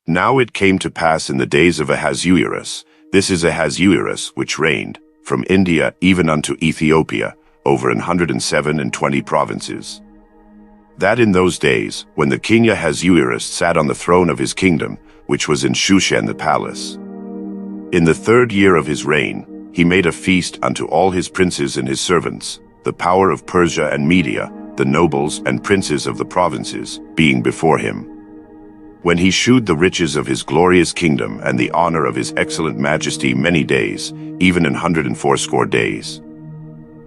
Now it came to pass in the days of Ahasuerus, this is Ahasuerus which reigned, from India even unto Ethiopia, over 127 provinces. That in those days, when the king Ahasuerus sat on the throne of his kingdom, which was in Shushan the palace, in the 3rd year of his reign, he made a feast unto all his princes and his servants, the power of Persia and Media, the nobles and princes of the provinces, being before him. When he shewed the riches of his glorious kingdom and the honor of his excellent majesty many days, even 180 days.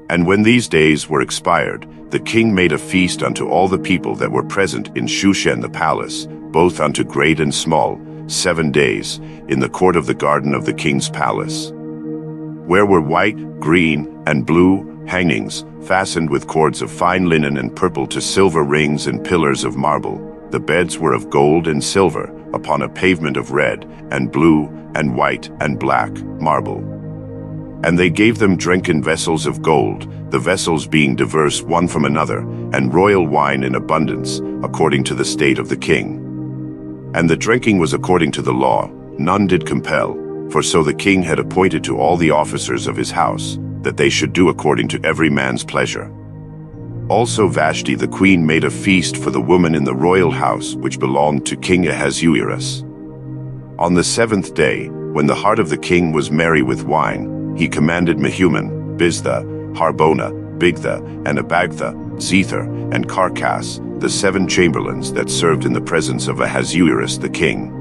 And when these days were expired, the king made a feast unto all the people that were present in Shushan the palace, both unto great and small, 7 days, in the court of the garden of the king's palace, where were white, green, and blue hangings, fastened with cords of fine linen and purple to silver rings and pillars of marble. The beds were of gold and silver, upon a pavement of red, and blue, and white, and black marble. And they gave them drunken vessels of gold, the vessels being diverse one from another, and royal wine in abundance, according to the state of the king. And the drinking was according to the law, none did compel, for so the king had appointed to all the officers of his house, that they should do according to every man's pleasure. Also Vashti the queen made a feast for the woman in the royal house which belonged to King Ahasuerus. On the 7th day, when the heart of the king was merry with wine, he commanded Mehuman, Biztha, Harbona, Bigtha, and Abagtha, Zethar, and Carcass, the 7 chamberlains that served in the presence of Ahasuerus the king,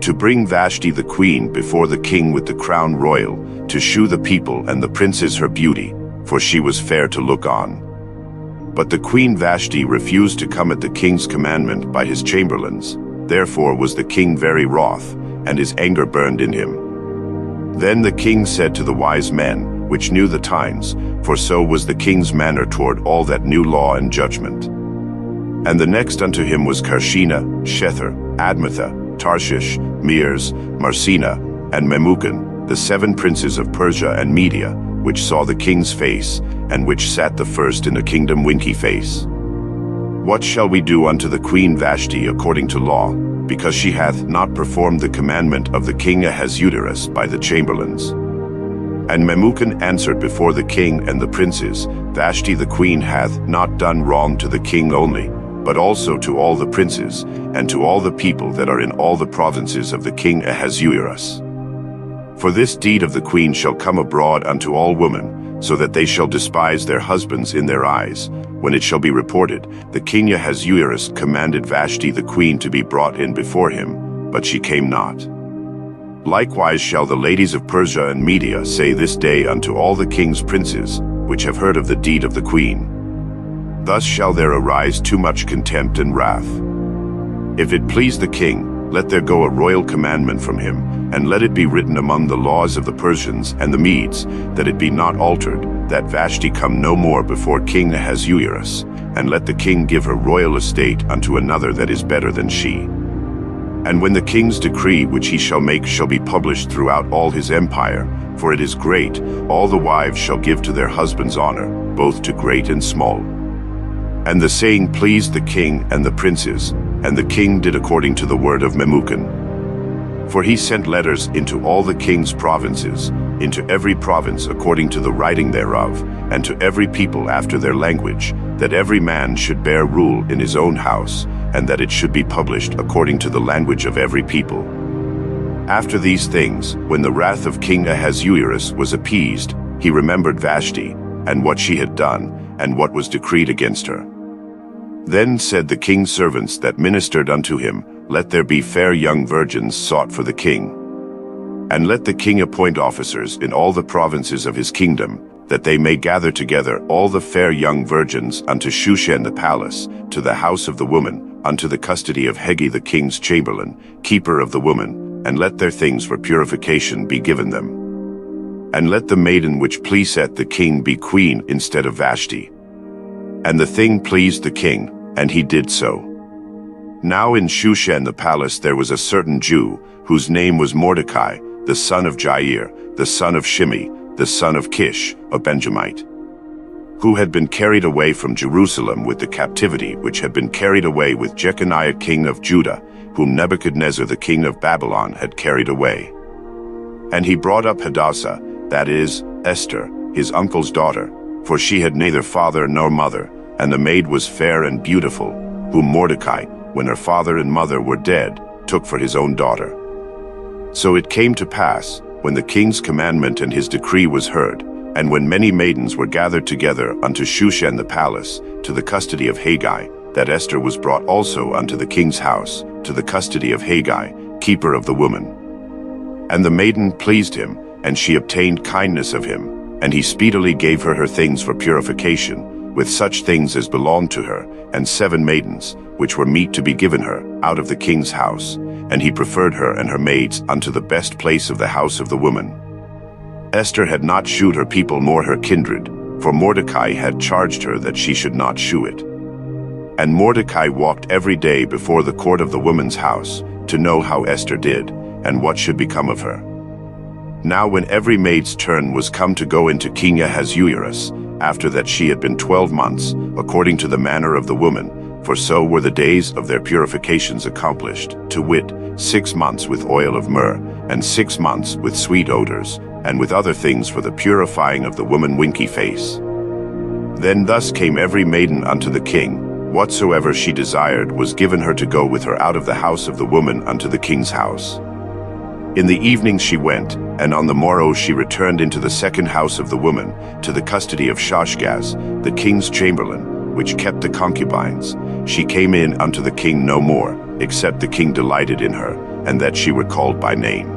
to bring Vashti the queen before the king with the crown royal, to shew the people and the princes her beauty, for she was fair to look on. But the queen Vashti refused to come at the king's commandment by his chamberlains. Therefore was the king very wroth, and his anger burned in him. Then the king said to the wise men, which knew the times, for so was the king's manner toward all that knew law and judgment. And the next unto him was Carshena, Shether, Admatha, Tarshish, Meres, Marsena, and Memucan, the 7 princes of Persia and Media, which saw the king's face, and which sat the first in the kingdom winky face. What shall we do unto the queen Vashti according to law, because she hath not performed the commandment of the king Ahasuerus by the chamberlains? And Memucan answered before the king and the princes, Vashti the queen hath not done wrong to the king only, but also to all the princes, and to all the people that are in all the provinces of the king Ahasuerus. For this deed of the queen shall come abroad unto all women, so that they shall despise their husbands in their eyes. When it shall be reported, the king Ahasuerus commanded Vashti the queen to be brought in before him, but she came not. Likewise shall the ladies of Persia and Media say this day unto all the king's princes, which have heard of the deed of the queen. Thus shall there arise too much contempt and wrath. If it please the king, let there go a royal commandment from him, and let it be written among the laws of the Persians and the Medes, that it be not altered, that Vashti come no more before King Ahasuerus, and let the king give her royal estate unto another that is better than she. And when the king's decree which he shall make shall be published throughout all his empire, for it is great, all the wives shall give to their husbands honor, both to great and small. And the saying pleased the king and the princes, and the king did according to the word of Memucan. For he sent letters into all the king's provinces, into every province according to the writing thereof, and to every people after their language, that every man should bear rule in his own house, and that it should be published according to the language of every people. After these things, when the wrath of King Ahasuerus was appeased, he remembered Vashti, and what she had done, and what was decreed against her. Then said the king's servants that ministered unto him, Let there be fair young virgins sought for the king. And let the king appoint officers in all the provinces of his kingdom, that they may gather together all the fair young virgins unto Shushan the palace, to the house of the woman, unto the custody of Hegi the king's chamberlain, keeper of the woman, and let their things for purification be given them. And let the maiden which pleaseth the king be queen instead of Vashti. And the thing pleased the king, and he did so. Now in Shushan the palace there was a certain Jew, whose name was Mordecai, the son of Jair, the son of Shimei, the son of Kish, a Benjamite, who had been carried away from Jerusalem with the captivity which had been carried away with Jeconiah king of Judah, whom Nebuchadnezzar the king of Babylon had carried away. And he brought up Hadassah, that is, Esther, his uncle's daughter, for she had neither father nor mother, and the maid was fair and beautiful, whom Mordecai, when her father and mother were dead, took for his own daughter. So it came to pass, when the king's commandment and his decree was heard, and when many maidens were gathered together unto Shushan the palace, to the custody of Haggai, that Esther was brought also unto the king's house, to the custody of Haggai, keeper of the woman. And the maiden pleased him, and she obtained kindness of him, and he speedily gave her things for purification, with such things as belonged to her, and 7 maidens, which were meet to be given her, out of the king's house, and he preferred her and her maids unto the best place of the house of the woman. Esther had not shewed her people nor her kindred, for Mordecai had charged her that she should not shew it. And Mordecai walked every day before the court of the woman's house, to know how Esther did, and what should become of her. Now when every maid's turn was come to go into King Ahasuerus, after that she had been 12 months, according to the manner of the woman, for so were the days of their purifications accomplished, to wit, 6 months with oil of myrrh, and 6 months with sweet odors, and with other things for the purifying of the woman winky face. Then thus came every maiden unto the king, whatsoever she desired was given her to go with her out of the house of the woman unto the king's house. In the evening she went, and on the morrow she returned into the second house of the woman, to the custody of Shashgaz, the king's chamberlain, which kept the concubines. She came in unto the king no more, except the king delighted in her, and that she were called by name.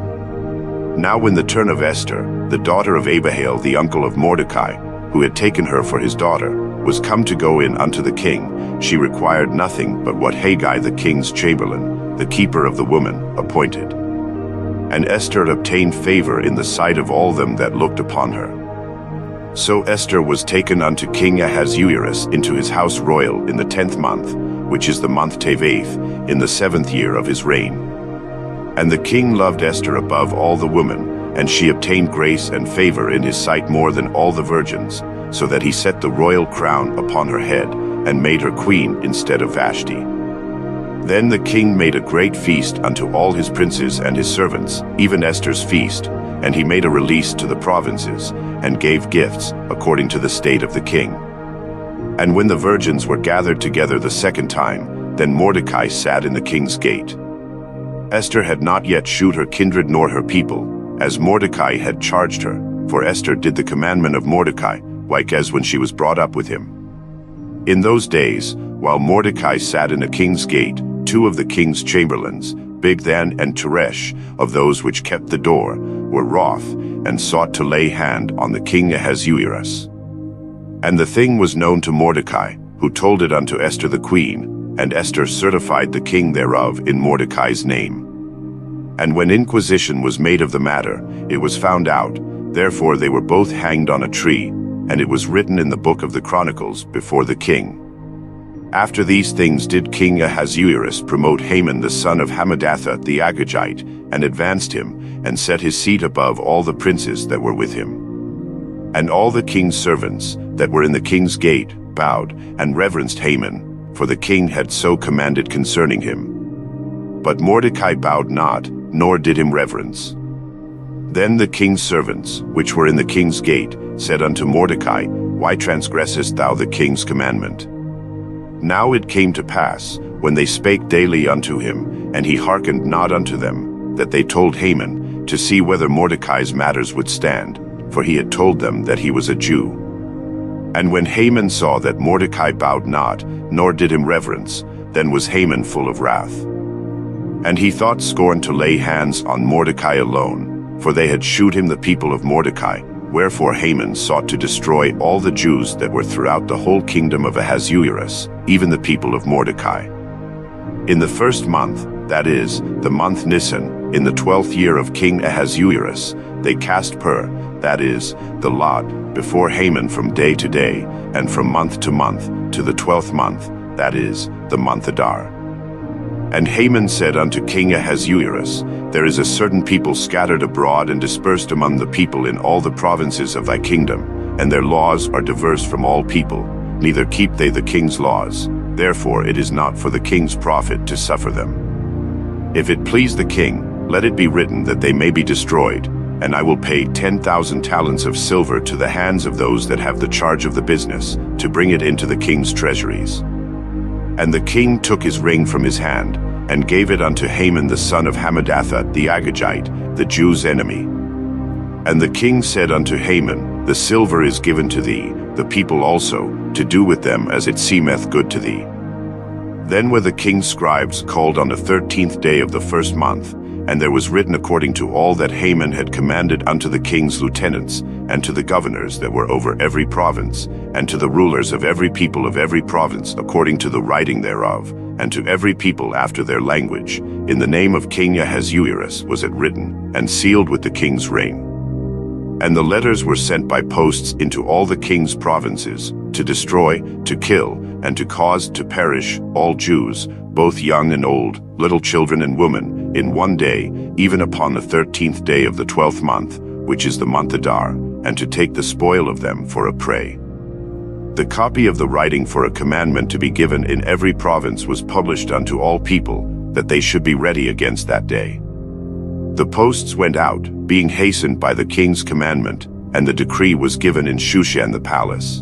Now when the turn of Esther, the daughter of Abihail the uncle of Mordecai, who had taken her for his daughter, was come to go in unto the king, she required nothing but what Haggai the king's chamberlain, the keeper of the woman, appointed. And Esther obtained favor in the sight of all them that looked upon her. So Esther was taken unto King Ahasuerus into his house royal in the 10th month, which is the month Teveth, in the 7th year of his reign. And the king loved Esther above all the women, and she obtained grace and favor in his sight more than all the virgins, so that he set the royal crown upon her head, and made her queen instead of Vashti. Then the king made a great feast unto all his princes and his servants, even Esther's feast, and he made a release to the provinces, and gave gifts according to the state of the king. And when the virgins were gathered together the second time, then Mordecai sat in the king's gate. Esther had not yet shewed her kindred nor her people, as Mordecai had charged her, for Esther did the commandment of Mordecai, like as when she was brought up with him. In those days, while Mordecai sat in the king's gate, 2 of the king's chamberlains, Bigthan and Teresh, of those which kept the door, were wroth, and sought to lay hand on the king Ahasuerus. And the thing was known to Mordecai, who told it unto Esther the queen, and Esther certified the king thereof in Mordecai's name. And when inquisition was made of the matter, it was found out, therefore they were both hanged on a tree, and it was written in the book of the Chronicles before the king. After these things did King Ahasuerus promote Haman the son of Hammedatha the Agagite, and advanced him, and set his seat above all the princes that were with him. And all the king's servants, that were in the king's gate, bowed, and reverenced Haman, for the king had so commanded concerning him. But Mordecai bowed not, nor did him reverence. Then the king's servants, which were in the king's gate, said unto Mordecai, Why transgressest thou the king's commandment? Now it came to pass, when they spake daily unto him, and he hearkened not unto them, that they told Haman, to see whether Mordecai's matters would stand, for he had told them that he was a Jew. And when Haman saw that Mordecai bowed not, nor did him reverence, then was Haman full of wrath. And he thought scorn to lay hands on Mordecai alone, for they had shewed him the people of Mordecai, wherefore Haman sought to destroy all the Jews that were throughout the whole kingdom of Ahasuerus, even the people of Mordecai. In the 1st month, that is, the month Nisan, in the 12th year of King Ahasuerus, they cast pur, that is, the lot, before Haman from day to day, and from month to month, to the 12th month, that is, the month Adar. And Haman said unto King Ahasuerus, There is a certain people scattered abroad and dispersed among the people in all the provinces of thy kingdom, and their laws are diverse from all people, neither keep they the king's laws. Therefore it is not for the king's profit to suffer them. If it please the king, let it be written that they may be destroyed, and I will pay 10,000 talents of silver to the hands of those that have the charge of the business, to bring it into the king's treasuries. And the king took his ring from his hand, and gave it unto Haman the son of Hammedatha the Agagite, the Jews' enemy. And the king said unto Haman, The silver is given to thee, the people also, to do with them as it seemeth good to thee. Then were the king's scribes called on the 13th day of the first month, and there was written according to all that Haman had commanded unto the king's lieutenants, and to the governors that were over every province, and to the rulers of every people of every province according to the writing thereof, and to every people after their language. In the name of King Ahasuerus was it written, and sealed with the king's ring. And the letters were sent by posts into all the king's provinces, to destroy, to kill, and to cause to perish all Jews, both young and old, little children and women, in one day, even upon the 13th day of the 12th month, which is the month Adar, and to take the spoil of them for a prey. The copy of the writing for a commandment to be given in every province was published unto all people, that they should be ready against that day. The posts went out, being hastened by the king's commandment, and the decree was given in Shushan the palace.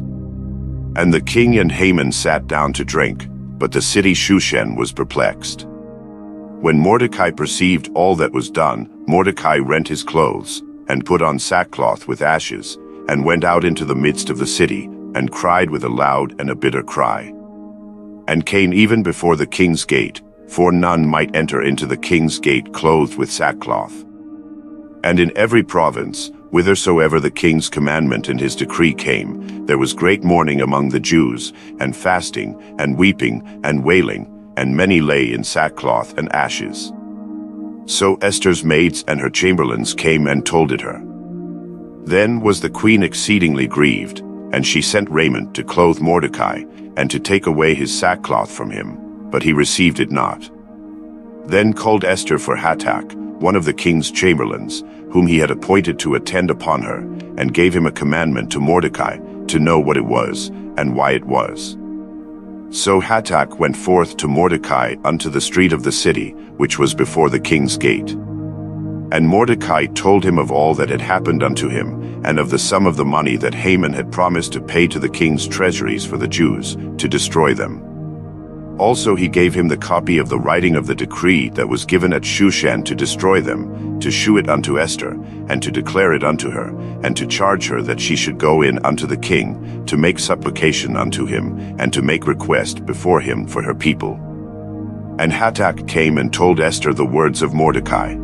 And the king and Haman sat down to drink, but the city Shushan was perplexed. When Mordecai perceived all that was done, Mordecai rent his clothes, and put on sackcloth with ashes, and went out into the midst of the city, and cried with a loud and a bitter cry. And came even before the king's gate, for none might enter into the king's gate clothed with sackcloth. And in every province, whithersoever the king's commandment and his decree came, there was great mourning among the Jews, and fasting, and weeping, and wailing, and many lay in sackcloth and ashes. So Esther's maids and her chamberlains came and told it her. Then was the queen exceedingly grieved, and she sent raiment to clothe Mordecai, and to take away his sackcloth from him, but he received it not. Then called Esther for Hatach, one of the king's chamberlains, whom he had appointed to attend upon her, and gave him a commandment to Mordecai, to know what it was, and why it was. So Hatach went forth to Mordecai unto the street of the city, which was before the king's gate. And Mordecai told him of all that had happened unto him, and of the sum of the money that Haman had promised to pay to the king's treasuries for the Jews, to destroy them. Also he gave him the copy of the writing of the decree that was given at Shushan to destroy them, to shew it unto Esther, and to declare it unto her, and to charge her that she should go in unto the king, to make supplication unto him, and to make request before him for her people. And Hatach came and told Esther the words of Mordecai.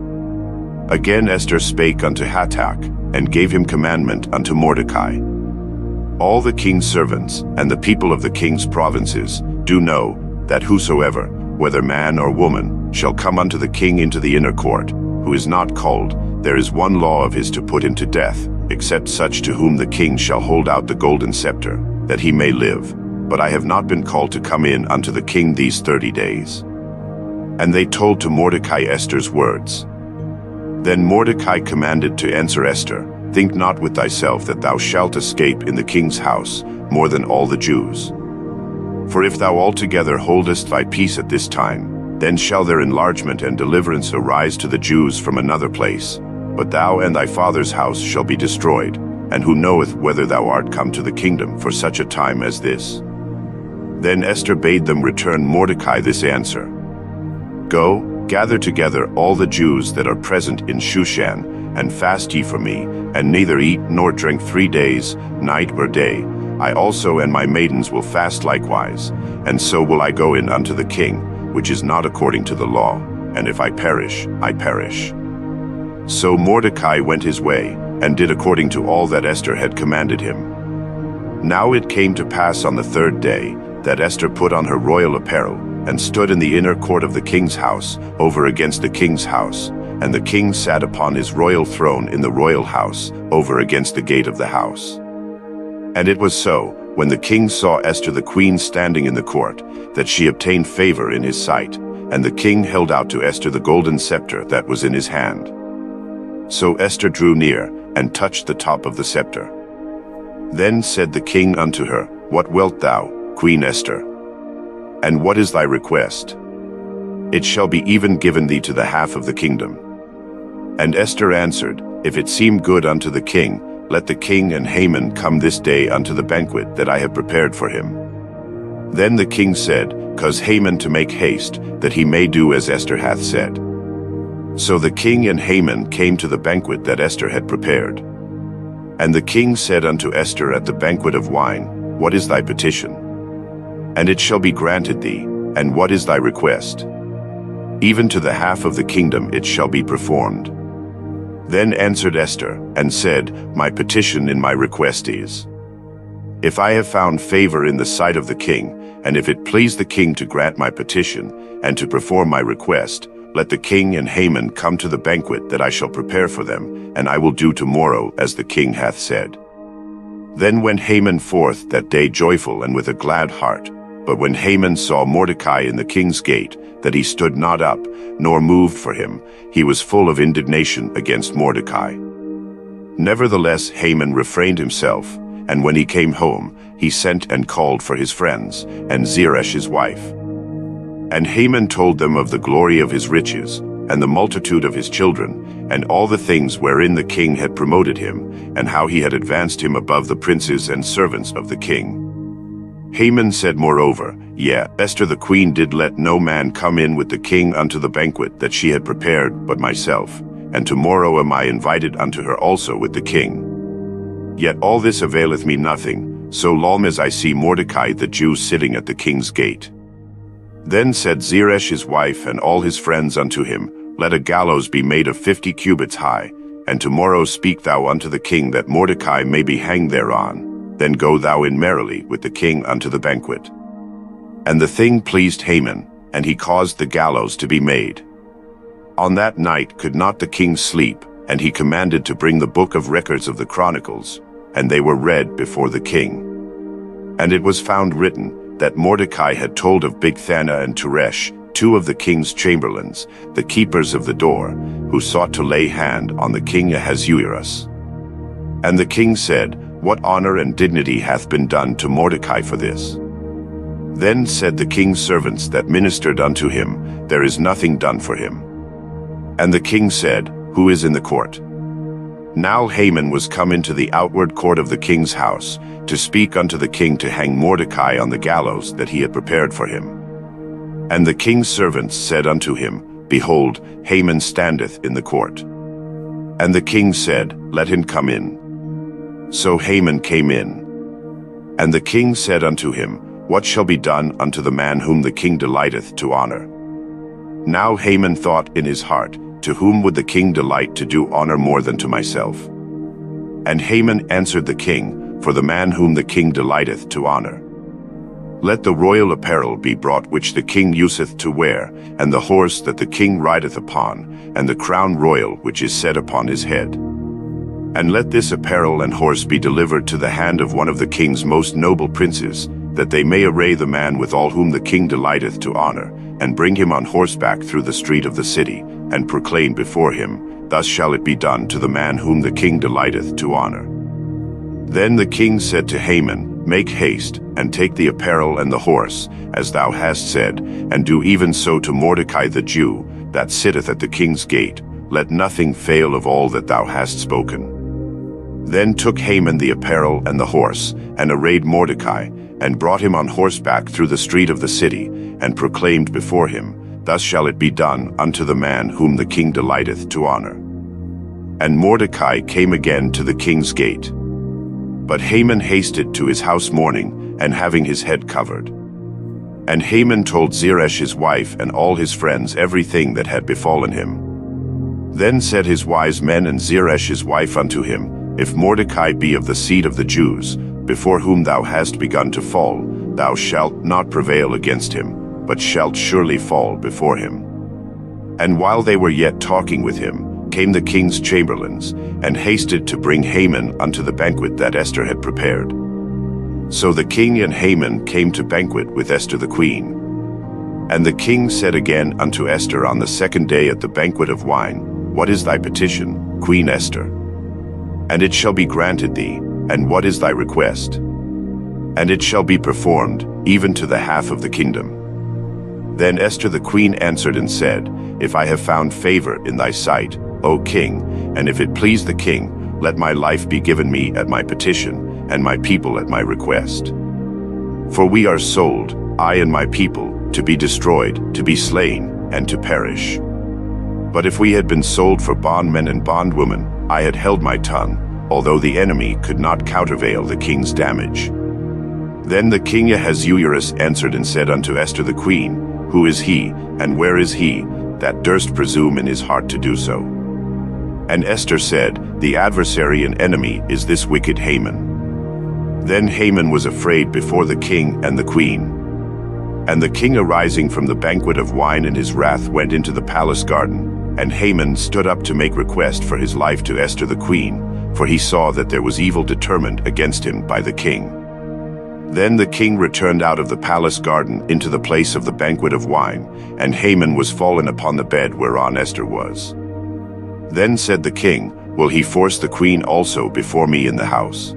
Again Esther spake unto Hatach, and gave him commandment unto Mordecai. All the king's servants, and the people of the king's provinces, do know, that whosoever, whether man or woman, shall come unto the king into the inner court, who is not called, there is one law of his to put him to death, except such to whom the king shall hold out the golden scepter, that he may live. But I have not been called to come in unto the king these 30 days. And they told to Mordecai Esther's words. Then Mordecai commanded to answer Esther, Think not with thyself that thou shalt escape in the king's house, more than all the Jews. For if thou altogether holdest thy peace at this time, then shall their enlargement and deliverance arise to the Jews from another place. But thou and thy father's house shall be destroyed, and who knoweth whether thou art come to the kingdom for such a time as this? Then Esther bade them return Mordecai this answer. Go, gather together all the Jews that are present in Shushan, and fast ye for me, and neither eat nor drink 3 days, night or day. I also and my maidens will fast likewise, and so will I go in unto the king, which is not according to the law, and if I perish, I perish. So Mordecai went his way, and did according to all that Esther had commanded him. Now it came to pass on the 3rd day, that Esther put on her royal apparel, and stood in the inner court of the king's house, over against the king's house, and the king sat upon his royal throne in the royal house, over against the gate of the house. And it was so, when the king saw Esther the queen standing in the court, that she obtained favor in his sight, and the king held out to Esther the golden scepter that was in his hand. So Esther drew near, and touched the top of the scepter. Then said the king unto her, What wilt thou, Queen Esther? And what is thy request? It shall be even given thee to the half of the kingdom. And Esther answered, If it seem good unto the king, let the king and Haman come this day unto the banquet that I have prepared for him. Then the king said, Cause Haman to make haste, that he may do as Esther hath said. So the king and Haman came to the banquet that Esther had prepared. And the king said unto Esther at the banquet of wine, What is thy petition? And it shall be granted thee, and what is thy request? Even to the half of the kingdom it shall be performed. Then answered Esther, and said, My petition and my request is, If I have found favor in the sight of the king, and if it please the king to grant my petition, and to perform my request, let the king and Haman come to the banquet that I shall prepare for them, and I will do tomorrow as the king hath said. Then went Haman forth that day joyful and with a glad heart. But when Haman saw Mordecai in the king's gate, that he stood not up, nor moved for him, he was full of indignation against Mordecai. Nevertheless Haman refrained himself, and when he came home, he sent and called for his friends, and Zeresh his wife. And Haman told them of the glory of his riches, and the multitude of his children, and all the things wherein the king had promoted him, and how he had advanced him above the princes and servants of the king. Haman said moreover, Yea, Esther the queen did let no man come in with the king unto the banquet that she had prepared but myself, and tomorrow am I invited unto her also with the king. Yet all this availeth me nothing, so long as I see Mordecai the Jew sitting at the king's gate. Then said Zeresh his wife and all his friends unto him, Let a gallows be made of 50 cubits high, and tomorrow speak thou unto the king that Mordecai may be hanged thereon. Then go thou in merrily with the king unto the banquet. And the thing pleased Haman, and he caused the gallows to be made. On that night could not the king sleep, and he commanded to bring the book of records of the chronicles, and they were read before the king. And it was found written, that Mordecai had told of Bigthana and Teresh, two of the king's chamberlains, the keepers of the door, who sought to lay hand on the king Ahasuerus. And the king said, What honor and dignity hath been done to Mordecai for this? Then said the king's servants that ministered unto him, There is nothing done for him. And the king said, Who is in the court? Now Haman was come into the outward court of the king's house, to speak unto the king to hang Mordecai on the gallows that he had prepared for him. And the king's servants said unto him, Behold, Haman standeth in the court. And the king said, Let him come in. So Haman came in. And the king said unto him, What shall be done unto the man whom the king delighteth to honor? Now Haman thought in his heart, To whom would the king delight to do honor more than to myself? And Haman answered the king, For the man whom the king delighteth to honor. Let the royal apparel be brought which the king useth to wear, and the horse that the king rideth upon, and the crown royal which is set upon his head. And let this apparel and horse be delivered to the hand of one of the king's most noble princes, that they may array the man with all whom the king delighteth to honor, and bring him on horseback through the street of the city, and proclaim before him, Thus shall it be done to the man whom the king delighteth to honor. Then the king said to Haman, Make haste, and take the apparel and the horse, as thou hast said, and do even so to Mordecai the Jew, that sitteth at the king's gate. Let nothing fail of all that thou hast spoken. Then took Haman the apparel and the horse, and arrayed Mordecai, and brought him on horseback through the street of the city, and proclaimed before him, Thus shall it be done unto the man whom the king delighteth to honor. And Mordecai came again to the king's gate. But Haman hasted to his house mourning, and having his head covered. And Haman told Zeresh his wife and all his friends everything that had befallen him. Then said his wise men and Zeresh his wife unto him, If Mordecai be of the seed of the Jews, before whom thou hast begun to fall, thou shalt not prevail against him, but shalt surely fall before him. And while they were yet talking with him, came the king's chamberlains, and hasted to bring Haman unto the banquet that Esther had prepared. So the king and Haman came to banquet with Esther the queen. And the king said again unto Esther on the second day at the banquet of wine, What is thy petition, Queen Esther? And it shall be granted thee, and what is thy request? And it shall be performed, even to the half of the kingdom. Then Esther the queen answered and said, If I have found favor in thy sight, O king, and if it please the king, let my life be given me at my petition, and my people at my request. For we are sold, I and my people, to be destroyed, to be slain, and to perish. But if we had been sold for bondmen and bondwomen, I had held my tongue, although the enemy could not countervail the king's damage. Then the king Ahasuerus answered and said unto Esther the queen, Who is he, and where is he, that durst presume in his heart to do so? And Esther said, The adversary and enemy is this wicked Haman. Then Haman was afraid before the king and the queen. And the king arising from the banquet of wine in his wrath went into the palace garden, and Haman stood up to make request for his life to Esther the queen, for he saw that there was evil determined against him by the king. Then the king returned out of the palace garden into the place of the banquet of wine, and Haman was fallen upon the bed whereon Esther was. Then said the king, Will he force the queen also before me in the house?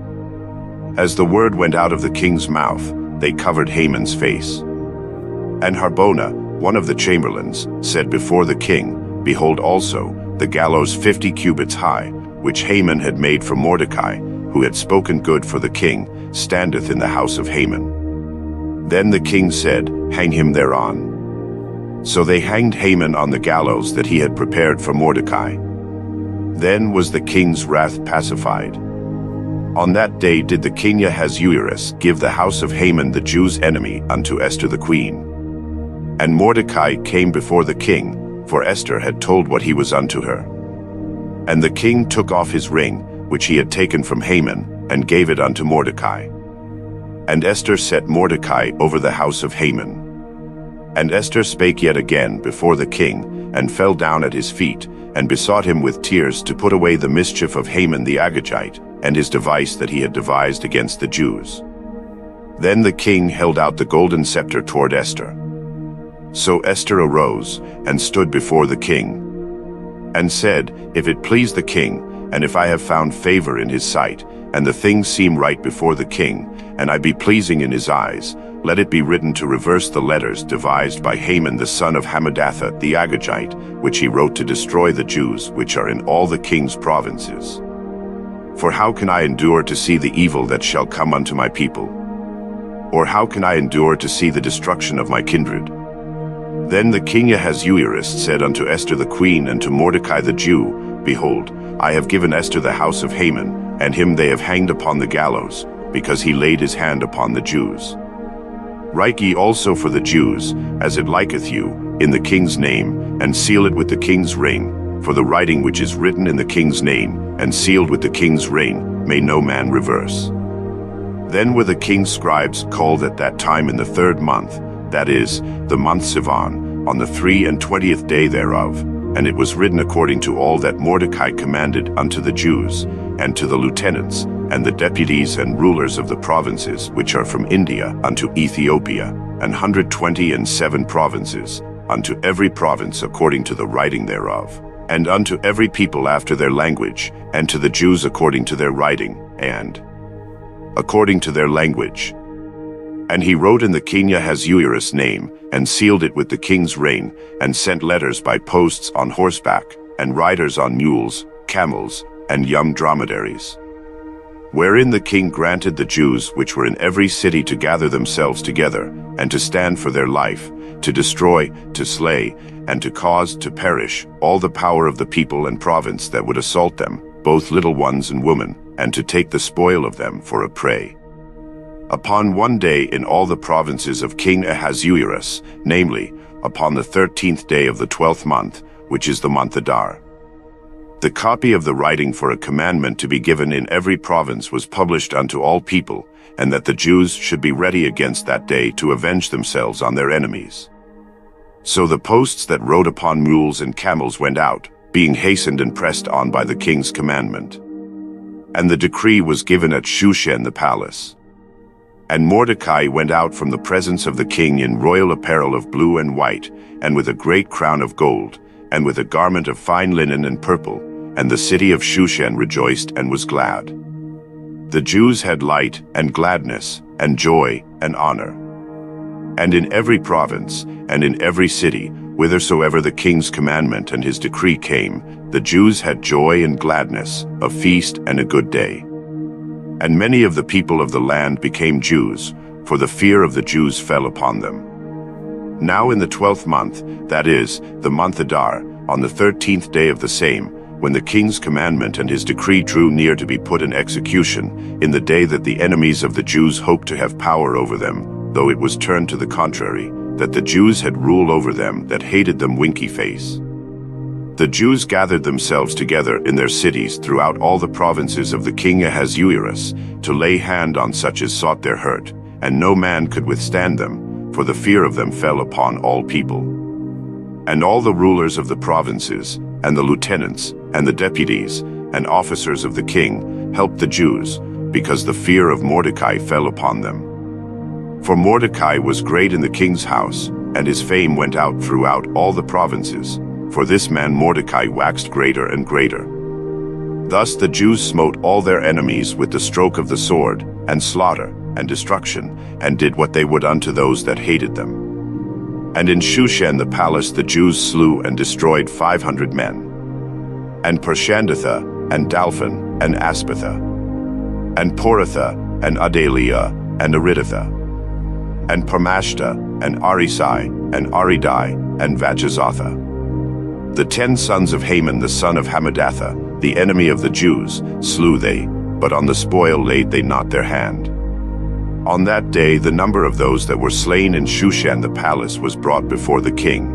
As the word went out of the king's mouth, they covered Haman's face. And Harbona, one of the chamberlains, said before the king, Behold also, the gallows 50 cubits high, which Haman had made for Mordecai, who had spoken good for the king, standeth in the house of Haman. Then the king said, Hang him thereon. So they hanged Haman on the gallows that he had prepared for Mordecai. Then was the king's wrath pacified. On that day did the king Ahasuerus give the house of Haman the Jews' enemy unto Esther the queen. And Mordecai came before the king, for Esther had told what he was unto her. And the king took off his ring, which he had taken from Haman, and gave it unto Mordecai. And Esther set Mordecai over the house of Haman. And Esther spake yet again before the king, and fell down at his feet, and besought him with tears to put away the mischief of Haman the Agagite, and his device that he had devised against the Jews. Then the king held out the golden scepter toward Esther. So Esther arose, and stood before the king, and said, If it please the king, and if I have found favor in his sight, and the things seem right before the king, and I be pleasing in his eyes, let it be written to reverse the letters devised by Haman the son of Hammedatha the Agagite, which he wrote to destroy the Jews which are in all the king's provinces. For how can I endure to see the evil that shall come unto my people? Or how can I endure to see the destruction of my kindred? Then the king Ahasuerus said unto Esther the queen and to Mordecai the Jew, Behold, I have given Esther the house of Haman, and him they have hanged upon the gallows, because he laid his hand upon the Jews. Write ye also for the Jews, as it liketh you, in the king's name, and seal it with the king's ring, for the writing which is written in the king's name, and sealed with the king's ring, may no man reverse. Then were the king's scribes called at that time in the 3rd month, that is, the month Sivan, on the 23rd day thereof, and it was written according to all that Mordecai commanded unto the Jews, and to the lieutenants, and the deputies and rulers of the provinces which are from India unto Ethiopia, 127 provinces, unto every province according to the writing thereof, and unto every people after their language, and to the Jews according to their writing, and according to their language. And he wrote in the king Ahasuerus' name, and sealed it with the king's ring, and sent letters by posts on horseback, and riders on mules, camels, and young dromedaries. Wherein the king granted the Jews which were in every city to gather themselves together, and to stand for their life, to destroy, to slay, and to cause to perish all the power of the people and province that would assault them, both little ones and women, and to take the spoil of them for a prey. Upon one day in all the provinces of King Ahasuerus, namely, upon the 13th day of the 12th month, which is the month Adar. The copy of the writing for a commandment to be given in every province was published unto all people, and that the Jews should be ready against that day to avenge themselves on their enemies. So the posts that rode upon mules and camels went out, being hastened and pressed on by the king's commandment. And the decree was given at Shushan the palace. And Mordecai went out from the presence of the king in royal apparel of blue and white, and with a great crown of gold, and with a garment of fine linen and purple, and the city of Shushan rejoiced and was glad. The Jews had light and gladness, and joy and honor. And in every province, and in every city, whithersoever the king's commandment and his decree came, the Jews had joy and gladness, a feast and a good day. And many of the people of the land became Jews, for the fear of the Jews fell upon them. Now in the 12th month, that is, the month Adar, on the 13th day of the same, when the king's commandment and his decree drew near to be put in execution, in the day that the enemies of the Jews hoped to have power over them, though it was turned to the contrary, that the Jews had rule over them that hated them winky face. The Jews gathered themselves together in their cities throughout all the provinces of the king Ahasuerus, to lay hand on such as sought their hurt, and no man could withstand them, for the fear of them fell upon all people. And all the rulers of the provinces, and the lieutenants, and the deputies, and officers of the king, helped the Jews, because the fear of Mordecai fell upon them. For Mordecai was great in the king's house, and his fame went out throughout all the provinces. For this man Mordecai waxed greater and greater. Thus the Jews smote all their enemies with the stroke of the sword, and slaughter, and destruction, and did what they would unto those that hated them. And in Shushan the palace the Jews slew and destroyed 500 men. And Parshandatha, and Dalphon, and Aspatha, and Poratha, and Adalia, and Aridatha, and Parmashta, and Arisai, and Aridai, and Vajazatha. The 10 sons of Haman the son of Hammedatha, the enemy of the Jews, slew they, but on the spoil laid they not their hand. On that day the number of those that were slain in Shushan the palace was brought before the king.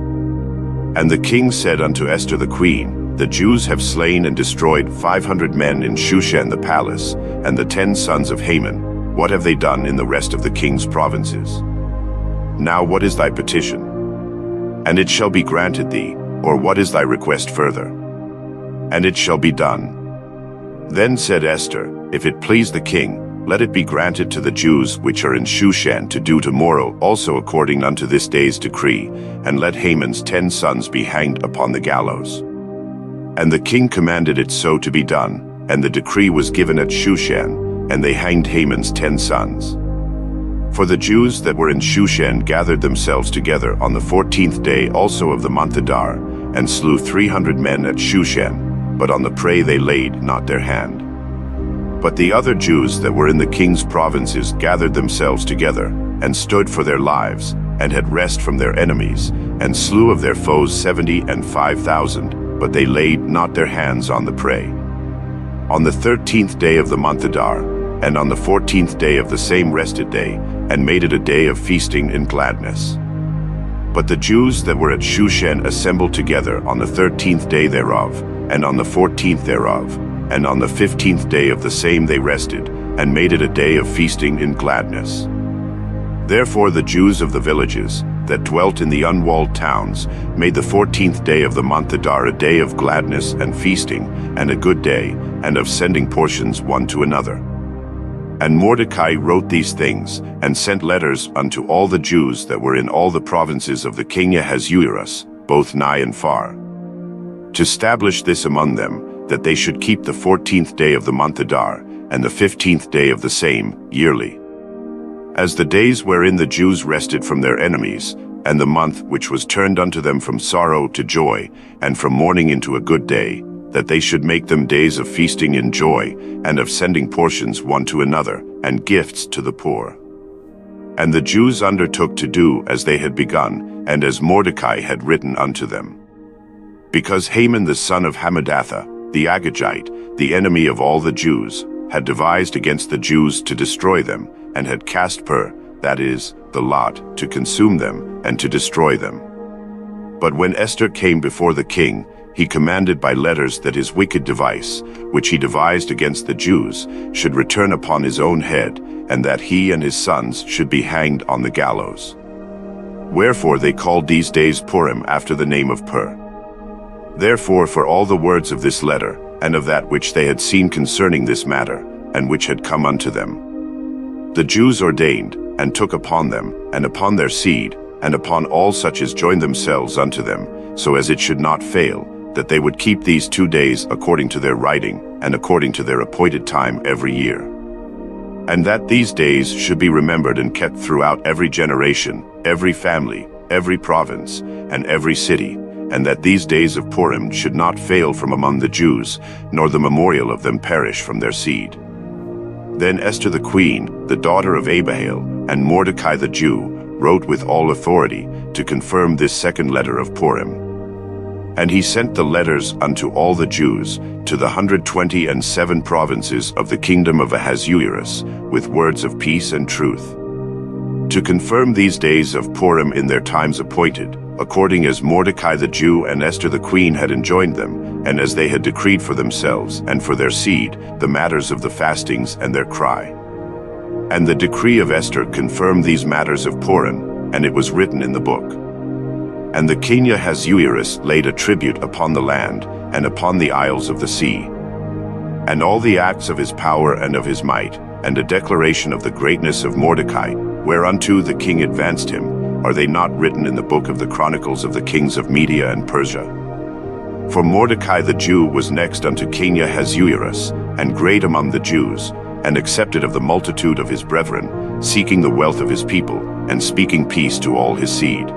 And the king said unto Esther the queen, The Jews have slain and destroyed 500 men in Shushan the palace, and the 10 sons of Haman, what have they done in the rest of the king's provinces? Now what is thy petition? And it shall be granted thee, or what is thy request further? And it shall be done. Then said Esther, If it please the king, let it be granted to the Jews which are in Shushan to do tomorrow also according unto this day's decree, and let Haman's 10 sons be hanged upon the gallows. And the king commanded it so to be done, and the decree was given at Shushan, and they hanged Haman's 10 sons. For the Jews that were in Shushan gathered themselves together on the 14th day also of the month Adar, and slew 300 men at Shushan, but on the prey they laid not their hand. But the other Jews that were in the king's provinces gathered themselves together, and stood for their lives, and had rest from their enemies, and slew of their foes 75,000, but they laid not their hands on the prey. On the 13th day of the month Adar, and on the 14th day of the same rested day, and made it a day of feasting and gladness. But the Jews that were at Shushan assembled together on the 13th day thereof, and on the 14th thereof, and on the 15th day of the same they rested, and made it a day of feasting and gladness. Therefore the Jews of the villages, that dwelt in the unwalled towns, made the 14th day of the month Adar a day of gladness and feasting, and a good day, and of sending portions one to another. And Mordecai wrote these things, and sent letters unto all the Jews that were in all the provinces of the king Ahasuerus, both nigh and far, to establish this among them, that they should keep the 14th day of the month Adar, and the 15th day of the same, yearly, as the days wherein the Jews rested from their enemies, and the month which was turned unto them from sorrow to joy, and from mourning into a good day, that they should make them days of feasting in joy, and of sending portions one to another, and gifts to the poor. And the Jews undertook to do as they had begun, and as Mordecai had written unto them. Because Haman the son of Hammedatha, the Agagite, the enemy of all the Jews, had devised against the Jews to destroy them, and had cast pur, that is, the lot, to consume them, and to destroy them. But when Esther came before the king, he commanded by letters that his wicked device, which he devised against the Jews, should return upon his own head, and that he and his sons should be hanged on the gallows. Wherefore they called these days Purim after the name of Pur. Therefore for all the words of this letter, and of that which they had seen concerning this matter, and which had come unto them, the Jews ordained, and took upon them, and upon their seed, and upon all such as joined themselves unto them, so as it should not fail, that they would keep these 2 days according to their writing, and according to their appointed time every year. and that these days should be remembered and kept throughout every generation, every family, every province, and every city, and that these days of Purim should not fail from among the Jews, nor the memorial of them perish from their seed. Then Esther the queen, the daughter of Abihail, and Mordecai the Jew, wrote with all authority to confirm this second letter of Purim. And he sent the letters unto all the Jews, to the 127 provinces of the kingdom of Ahasuerus, with words of peace and truth, to confirm these days of Purim in their times appointed, according as Mordecai the Jew and Esther the queen had enjoined them, and as they had decreed for themselves and for their seed the matters of the fastings and their cry. And the decree of Esther confirmed these matters of Purim, and it was written in the book. And the king Ahasuerus laid a tribute upon the land, and upon the isles of the sea. And all the acts of his power and of his might, and a declaration of the greatness of Mordecai, whereunto the king advanced him, are they not written in the book of the chronicles of the kings of Media and Persia? For Mordecai the Jew was next unto King Ahasuerus, and great among the Jews, and accepted of the multitude of his brethren, seeking the wealth of his people, and speaking peace to all his seed.